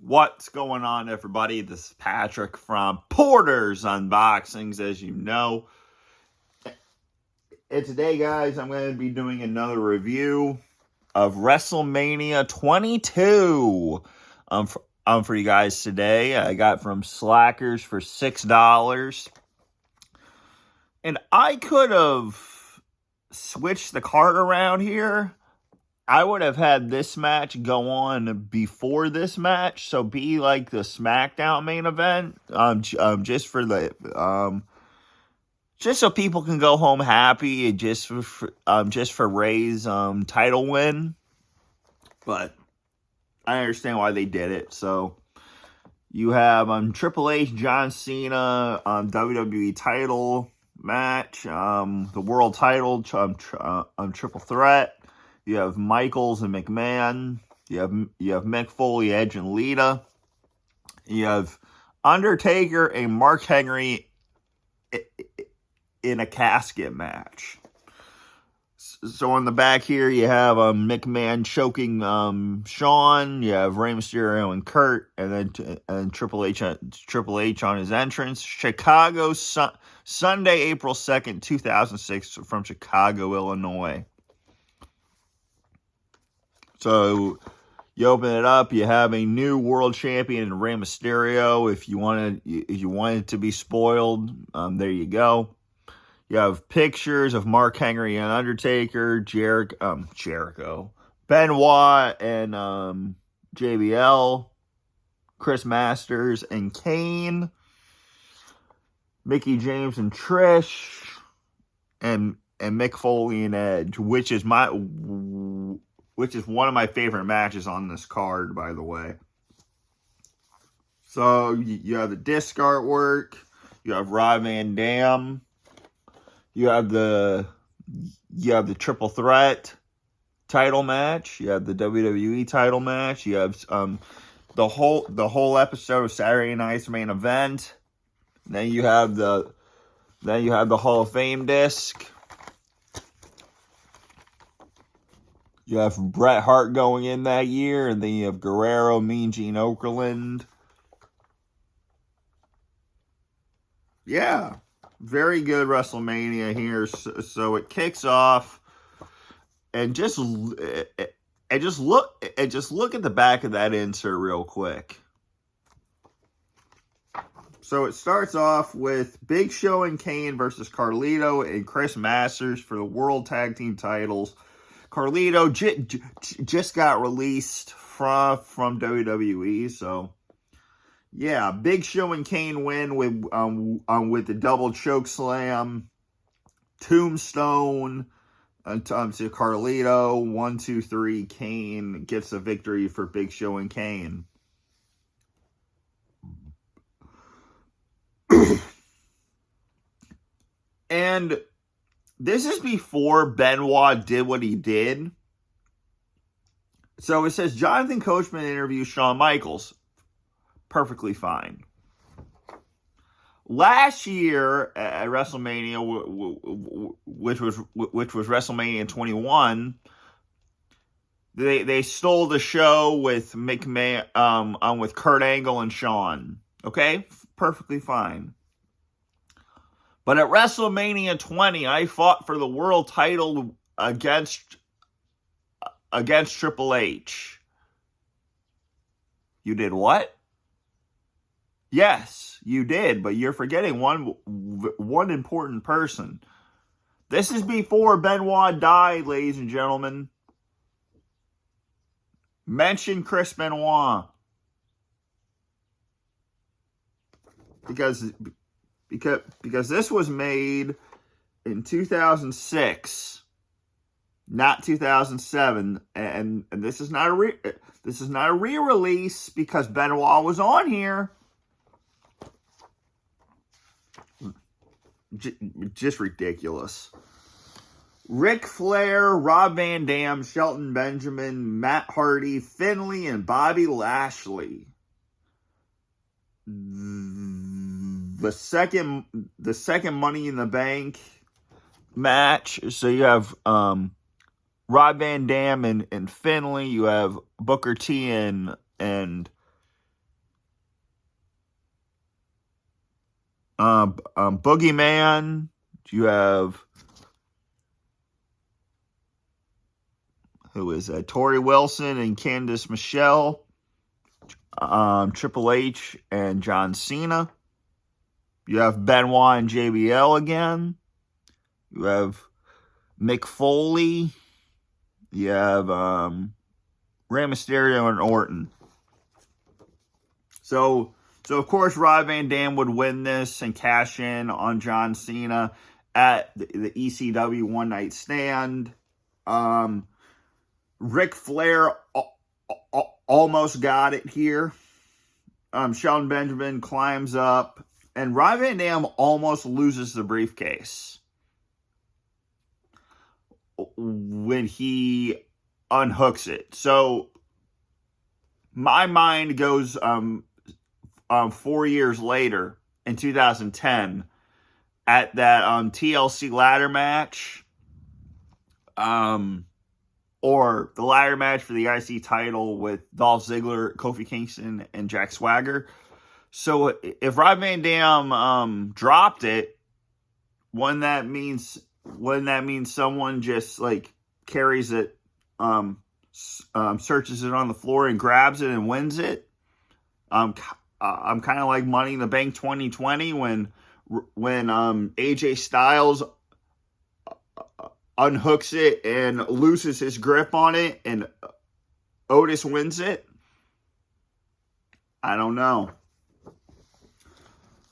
What's going on, everybody? This is Patrick from Porter's Unboxings, as you know. And today, guys, I'm going to be doing another review of Wrestlemaina 22. For you guys today. I got from Slackers for $6. And I could have switched the card around here. I would have had this match go on before this match, so be like the SmackDown main event, just so people can go home happy, and just for Ray's title win. But I understand why they did it. So you have Triple H, John Cena, WWE title match, the world title, triple threat. You have Michaels and McMahon. You have Mick Foley, Edge, and Lita. You have Undertaker and Mark Henry in a casket match. So on the back here, you have McMahon choking Shawn. You have Rey Mysterio and Kurt, and then Triple H on his entrance. Chicago, Sunday, April 2nd, 2006, from Chicago, Illinois. So you open it up, you have a new world champion, Rey Mysterio. If you wanted to be spoiled, there you go. You have pictures of Mark Henry and Undertaker, Jericho, Benoit and JBL, Chris Masters and Kane, Mickie James and Trish, and Mick Foley and Edge, which is one of my favorite matches on this card, by the way. So you have the disc artwork, you have Rob Van Dam, you have the triple threat title match, you have the WWE title match, you have the whole episode of Saturday Night's Main Event. Then you have the Hall of Fame disc. You have Bret Hart going in that year, and then you have Guerrero, Mean Gene Okerlund. Yeah, very good WrestleMania here. So it kicks off, and just look at the back of that insert real quick. So it starts off with Big Show and Kane versus Carlito and Chris Masters for the World Tag Team titles. Carlito just got released from WWE, so yeah, Big Show and Kane win with the double choke slam, tombstone to Carlito. 1, 2, 3. Kane gets the victory for Big Show and Kane. And this is before Benoit did what he did. So it says, Jonathan Coachman interviews Shawn Michaels. Perfectly fine. Last year at WrestleMania, which was WrestleMania 21, they stole the show with McMahon, with Kurt Angle and Shawn. Okay? Perfectly fine. But at WrestleMania 20, I fought for the world title against Triple H. You did what? Yes, you did, but you're forgetting one important person. This is before Benoit died, ladies and gentlemen. Mention Chris Benoit. Because this was made in 2006, not 2007, and this is not a re-release because Benoit was on here. Just ridiculous. Ric Flair, Rob Van Dam, Shelton Benjamin, Matt Hardy, Finlay, and Bobby Lashley. The second Money in the Bank match. So you have Rob Van Dam and Finlay. You have Booker T and Boogeyman. You have, who is that? Tori Wilson and Candice Michelle. Triple H and John Cena. You have Benoit and JBL again. You have Mick Foley. You have Rey Mysterio and Orton. So of course, Rob Van Dam would win this and cash in on John Cena at the ECW One Night Stand. Ric Flair almost got it here. Shelton Benjamin climbs up, and Rob Van Dam almost loses the briefcase when he unhooks it. So my mind goes 4 years later in 2010 at that TLC ladder match, or the ladder match for the IC title with Dolph Ziggler, Kofi Kingston, and Jack Swagger. So if Rob Van Dam dropped it, wouldn't that mean someone just like carries it, searches it on the floor and grabs it and wins it? I'm kind of like Money in the Bank 2020 when AJ Styles unhooks it and loses his grip on it and Otis wins it. I don't know.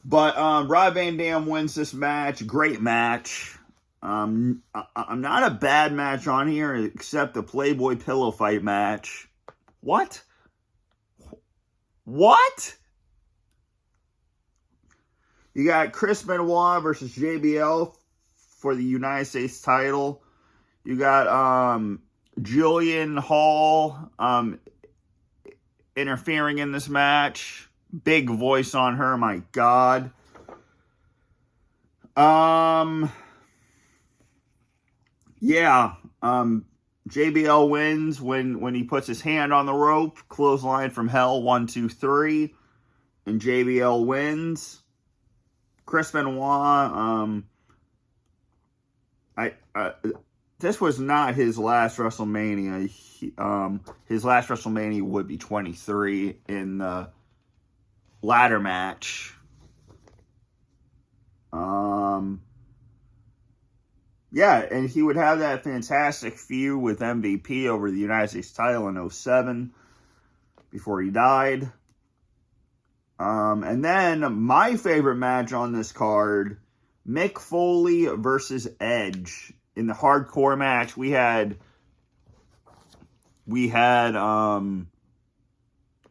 But Rob Van Dam wins this match. Great match. I'm not a bad match on here except the Playboy pillow fight match. What? You got Chris Benoit versus JBL for the United States title. You got Julian Hall interfering in this match. Big voice on her, my God. JBL wins when he puts his hand on the rope. Clothesline from hell, 1, 2, 3. And JBL wins. Chris Benoit, this was not his last WrestleMania. His last WrestleMania would be 23 in the ladder match. And he would have that fantastic feud with MVP over the United States title in 2007 before he died. And then my favorite match on this card, Mick Foley versus Edge. In the hardcore match, we had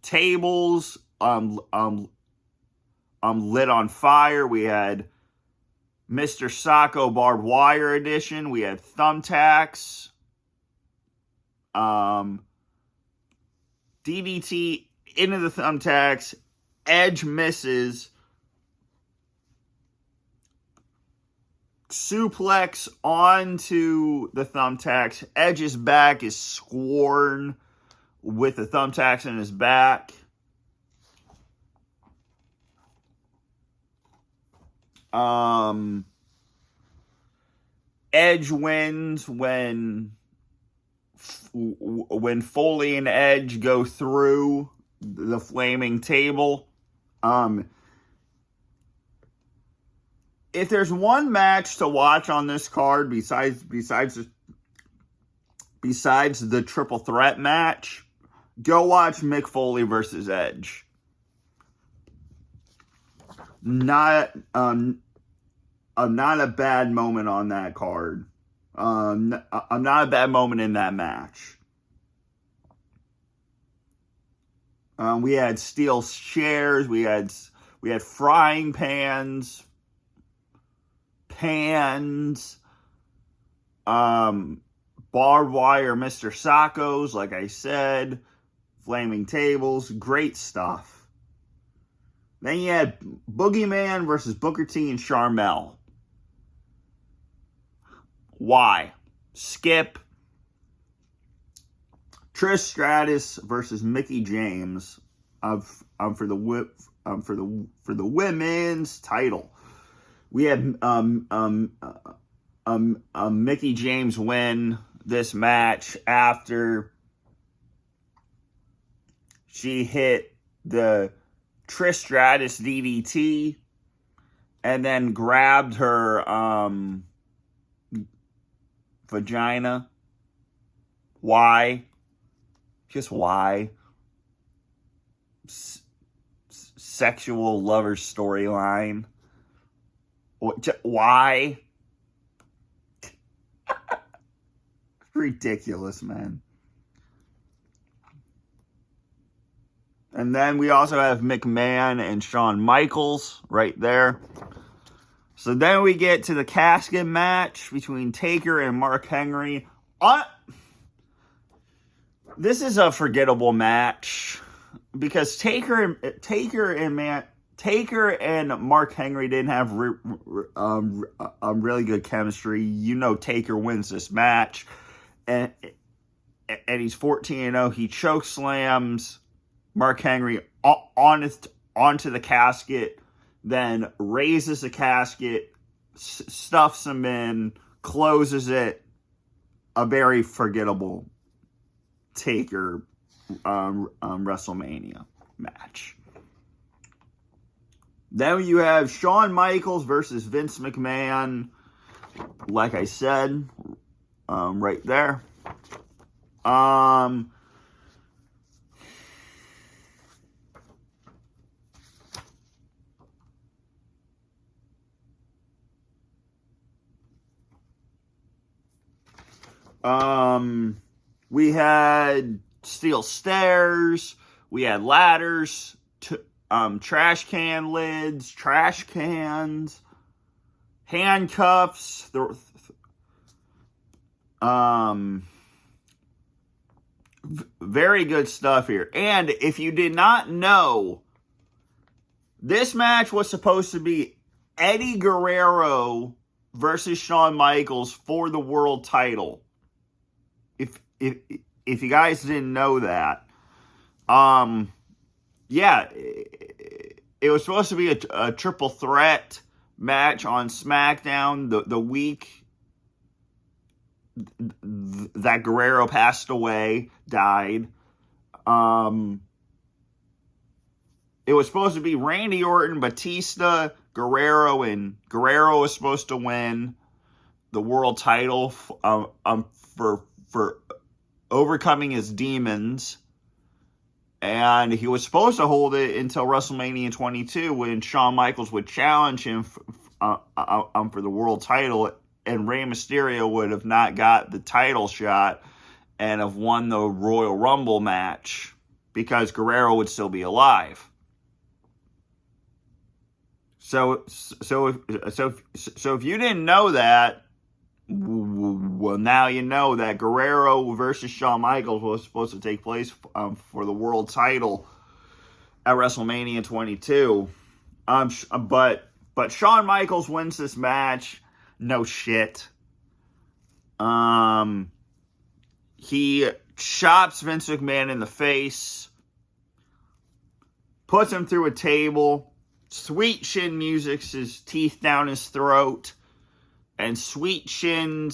tables lit on fire. We had Mr. Sacco barbed wire edition. We had thumbtacks. DDT into the thumbtacks. Edge misses. Suplex onto the thumbtacks. Edge's back is sworn with the thumbtacks in his back. Edge wins when Foley and Edge go through the flaming table. If there's one match to watch on this card besides the triple threat match, go watch Mick Foley versus Edge. Not a bad moment on that card. Not a bad moment in that match. We had steel chairs. We had frying pans. Barbed wire Mr. Saccos, like I said. Flaming tables. Great stuff. Then you had Boogeyman versus Booker T and Sharmell. Why? Skip. Trish Stratus versus Mickie James for the women's title. We had Mickie James win this match after she hit the Trish Stratus DDT and then grabbed her vagina. Why? Just why? Sexual lover storyline. Why? Ridiculous, man. And then we also have McMahon and Shawn Michaels right there. So then we get to the casket match between Taker and Mark Henry. This is a forgettable match because Taker and Mark Henry didn't have really good chemistry. You know, Taker wins this match, and he's 14-0. He choke slams Mark Henry onto the casket, then raises the casket, stuffs him in, closes it. A very forgettable Taker WrestleMania match. Then you have Shawn Michaels versus Vince McMahon. Like I said, right there. We had steel stairs, we had ladders, trash can lids, trash cans, handcuffs, very good stuff here. And if you did not know, this match was supposed to be Eddie Guerrero versus Shawn Michaels for the world title. If you guys didn't know that, yeah, it was supposed to be a triple threat match on SmackDown the week that Guerrero passed away, died. It was supposed to be Randy Orton, Batista, Guerrero, and Guerrero was supposed to win the world title for overcoming his demons. And he was supposed to hold it until WrestleMania 22 when Shawn Michaels would challenge him for the world title, and Rey Mysterio would have not got the title shot and have won the Royal Rumble match because Guerrero would still be alive. So if you didn't know that, well, now you know that Guerrero versus Shawn Michaels was supposed to take place for the world title at WrestleMania 22. But Shawn Michaels wins this match. No shit. He chops Vince McMahon in the face, puts him through a table. Sweet Chin music's his teeth down his throat. And Sweet Chin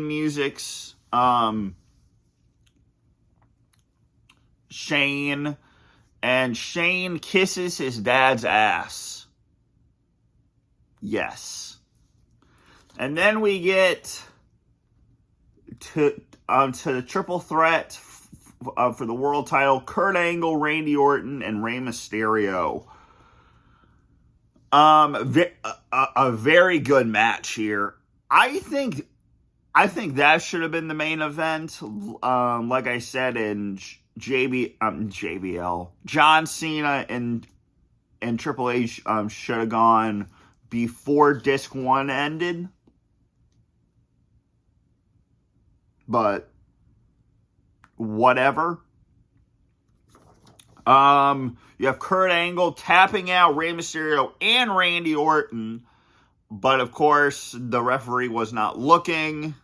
music's Shane. And Shane kisses his dad's ass. Yes. And then we get to the triple threat for the world title: Kurt Angle, Randy Orton, and Rey Mysterio. A very good match here. I think that should have been the main event. Like I said, in JBL, John Cena and Triple H should have gone before Disc 1 ended. But whatever. You have Kurt Angle tapping out Rey Mysterio and Randy Orton, but of course the referee was not looking.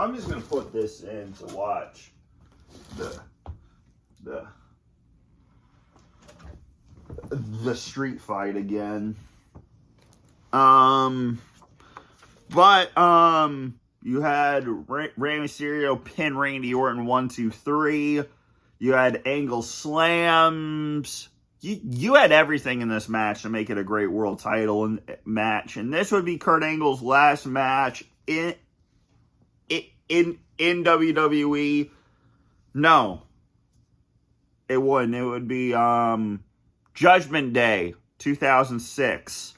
I'm just gonna put this in to watch the street fight again. But you had Rey Mysterio pin Randy Orton 1, 2, 3. You had angle slams. You had everything in this match to make it a great world title match, and this would be Kurt Angle's last match in WWE. No, it wouldn't. It would be Judgment Day 2006,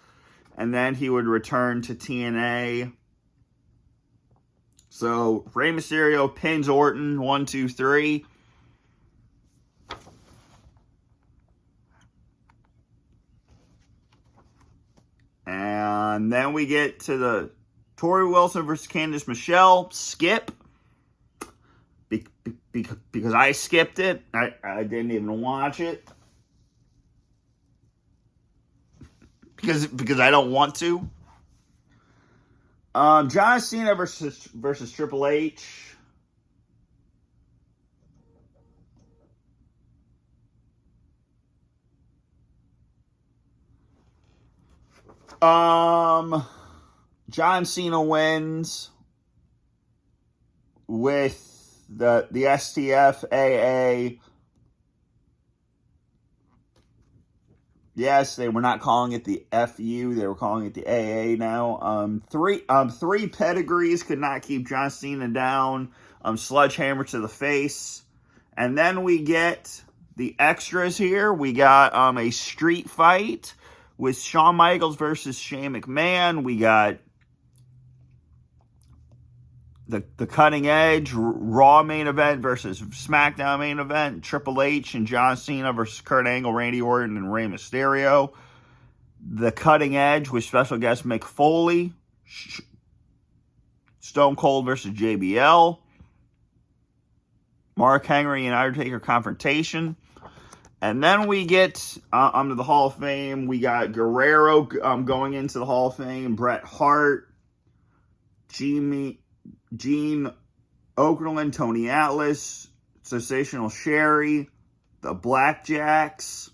and then he would return to TNA. So Rey Mysterio pins Orton 1, 2, 3. And then we get to the Tori Wilson versus Candice Michelle. Skip. Because I skipped it. I didn't even watch it. Because I don't want to. John Cena versus Triple H. John Cena wins with the STF AA. Yes, they were not calling it the FU; they were calling it the AA now. Three pedigrees could not keep John Cena down. Sledgehammer to the face, and then we get the extras here. We got a street fight with Shawn Michaels versus Shane McMahon. We got the Cutting Edge Raw main event versus SmackDown main event. Triple H and John Cena versus Kurt Angle, Randy Orton, and Rey Mysterio. The Cutting Edge with special guest Mick Foley. Stone Cold versus JBL. Mark Henry and Undertaker confrontation. And then we get to the Hall of Fame. We got Guerrero going into the Hall of Fame. Bret Hart, Gene Okerlund, Tony Atlas, Sensational Sherry, the Blackjacks.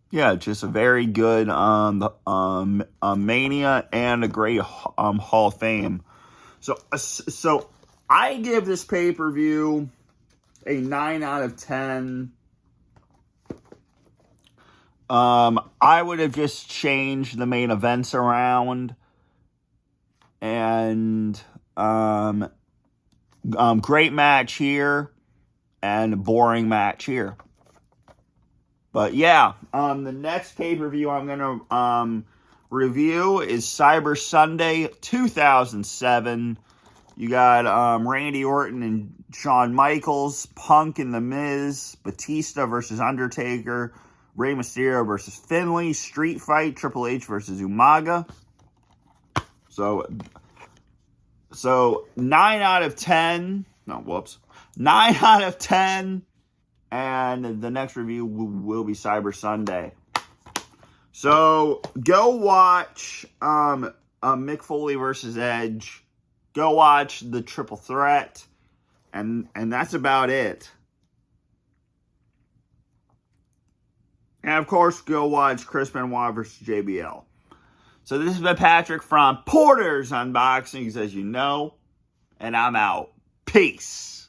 Yeah, just a very good Mania and a great Hall of Fame. So I give this pay-per-view a 9 out of 10. I would have just changed the main events around. And great match here and boring match here. But yeah, the next pay-per-view I'm going to review is Cyber Sunday 2007. You got Randy Orton and Shawn Michaels, Punk and The Miz, Batista versus Undertaker, Rey Mysterio versus Finlay, Street Fight, Triple H versus Umaga. So 9 out of 10. No, whoops. 9 out of 10. And the next review will be Cyber Sunday. So go watch Mick Foley versus Edge. Go watch the Triple Threat. And that's about it. And of course, go watch Chris Benoit versus JBL. So this has been Patrick from Porter's Unboxings, as you know. And I'm out. Peace.